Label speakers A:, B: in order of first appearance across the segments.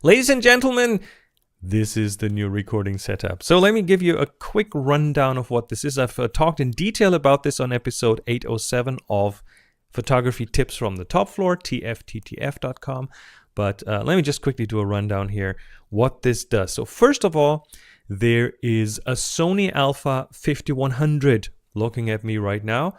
A: Ladies and gentlemen, this is the new recording setup. So let me give you a quick rundown of what this is. I've talked in detail about this on episode 807 of Photography Tips from the Top Floor, tfttf.com. But let me just quickly do a rundown here what this does. So first of all, there is a Sony Alpha 5100 looking at me right now.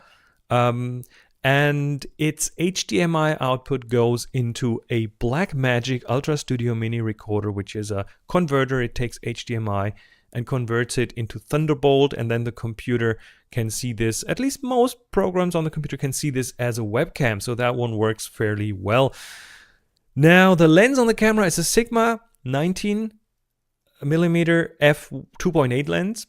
A: And its HDMI output goes into a Blackmagic Ultra Studio Mini recorder, which is a converter. It takes HDMI and converts it into Thunderbolt, and then the computer can see this. At least most programs on the computer can see this as a webcam, so that one works fairly well. Now, the lens on the camera is a Sigma 19mm f2.8 lens,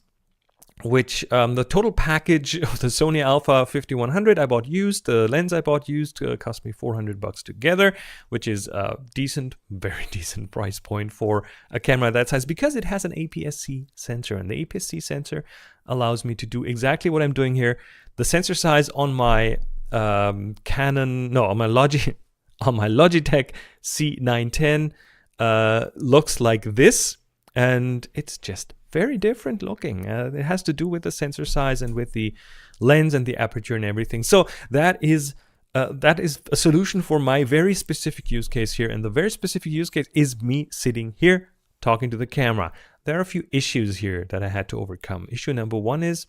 A: which the total package of the Sony Alpha 5100 I bought used, the lens I bought used cost me $400 together, which is a decent, very decent price point for a camera that size, because it has an APS-C sensor, and the APS-C sensor allows me to do exactly what I'm doing here. The sensor size on my on my Logitech C910 looks like this, and it's just very different looking. It has to do with the sensor size and with the lens and the aperture and everything. So that is a solution for my very specific use case here. And the very specific use case is me sitting here talking to the camera. There are a few issues here that I had to overcome. Issue number one is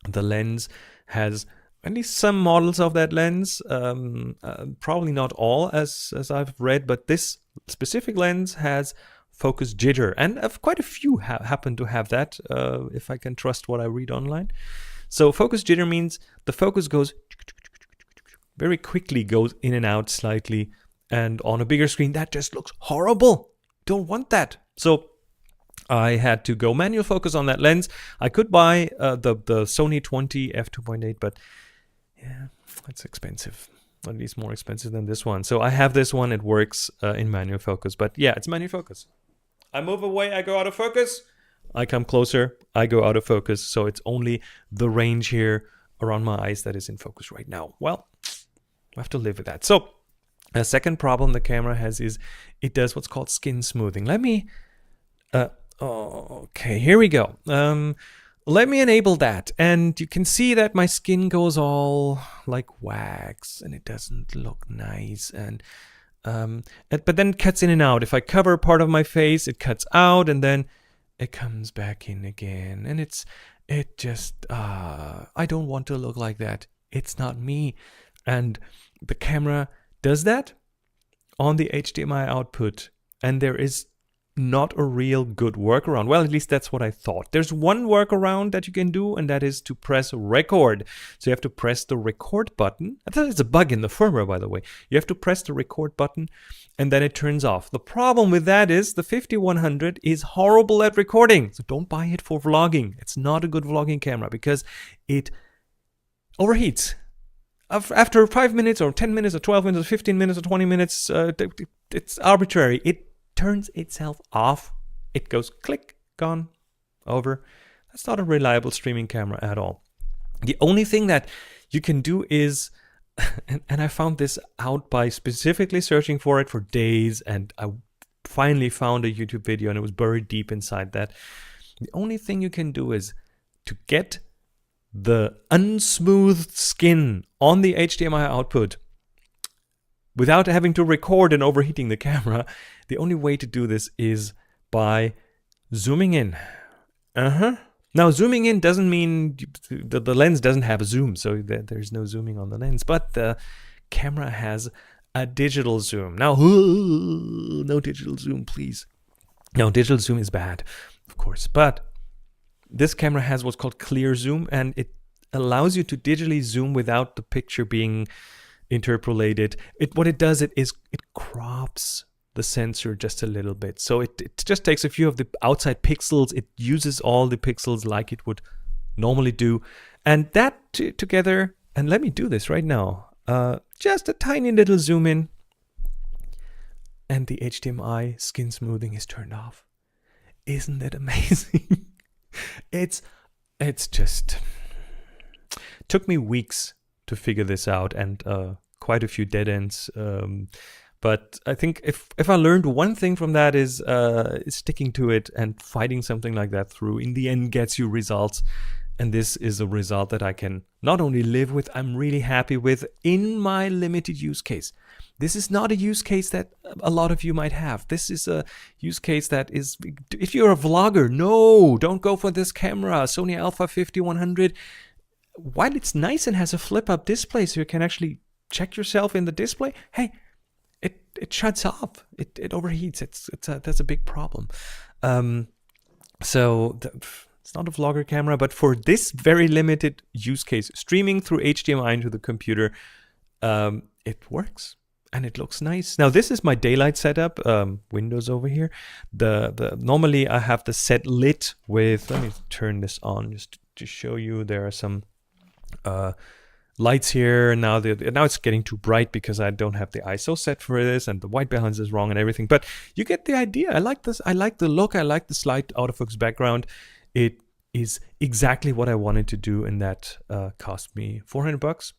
A: the lens has, at least some models of that lens, probably not all as I've read, but this specific lens has focus jitter, and quite a few happen to have that, if I can trust what I read online. So focus jitter means the focus goes very quickly, goes in and out slightly, and on a bigger screen that just looks horrible. Don't want that. So I had to go manual focus on that lens. I could buy the Sony 20 f2.8, but yeah, it's expensive. At least more expensive than this one. So I have this one. It works in manual focus, but yeah, it's manual focus. I move away, I go out of focus. I come closer, I go out of focus. So it's only the range here around my eyes that is in focus right now. Well, I have to live with that. So a second problem the camera has is it does what's called skin smoothing. Let me, okay, here we go. Let me enable that. And you can see that my skin goes all like wax and it doesn't look nice. And but then it cuts in and out. If I cover part of my face, it cuts out and then it comes back in again. And I don't want to look like that. It's not me. And the camera does that on the HDMI output. And there is not a real good workaround. Well, at least that's what I thought. There's one workaround that you can do, and that is to press record. So you have to press the record button. I thought it's a bug in the firmware, by the way. You have to press the record button and then it turns off. The problem with that is the 5100 is horrible at recording. So don't buy it for vlogging. It's not a good vlogging camera because it overheats. After 5 minutes or 10 minutes or 12 minutes or 15 minutes or 20 minutes, it's arbitrary. It turns itself off. It goes click, gone, over. That's not a reliable streaming camera at all. The only thing that you can do is, and I found this out by specifically searching for it for days, and I finally found a YouTube video and it was buried deep inside that. The only thing you can do is to get the unsmoothed skin on the HDMI output without having to record and overheating the camera. The only way to do this is by zooming in. Now, zooming in doesn't mean the lens doesn't have a zoom, so there's no zooming on the lens, but the camera has a digital zoom. Now, no digital zoom, please. No, digital zoom is bad, of course, but this camera has what's called clear zoom, and it allows you to digitally zoom without the picture being interpolated. What it does is it crops the sensor just a little bit. So it just takes a few of the outside pixels. It uses all the pixels like it would normally do. And that together, and let me do this right now. Just a tiny little zoom in. And the HDMI skin smoothing is turned off. Isn't that amazing? It's just took me weeks to figure this out, and quite a few dead ends. But I think if I learned one thing from that is sticking to it and fighting something like that through, in the end gets you results. And this is a result that I can not only live with, I'm really happy with in my limited use case. This is not a use case that a lot of you might have. This is a use case that is, if you're a vlogger, no, don't go for this camera, Sony Alpha 5100. While it's nice and has a flip up display so you can actually check yourself in the display, hey, it shuts off. It overheats. That's a big problem. It's not a vlogger camera, but for this very limited use case, streaming through HDMI into the computer, it works and it looks nice. Now this is my daylight setup, windows over here. Normally I have the set lit with, let me turn this on just to show you. There are some lights here. Now it's getting too bright because I don't have the ISO set for this, and the white balance is wrong and everything. But you get the idea. I like this. I like the look. I like the slight out of focus background. It is exactly what I wanted to do, and that cost me $400.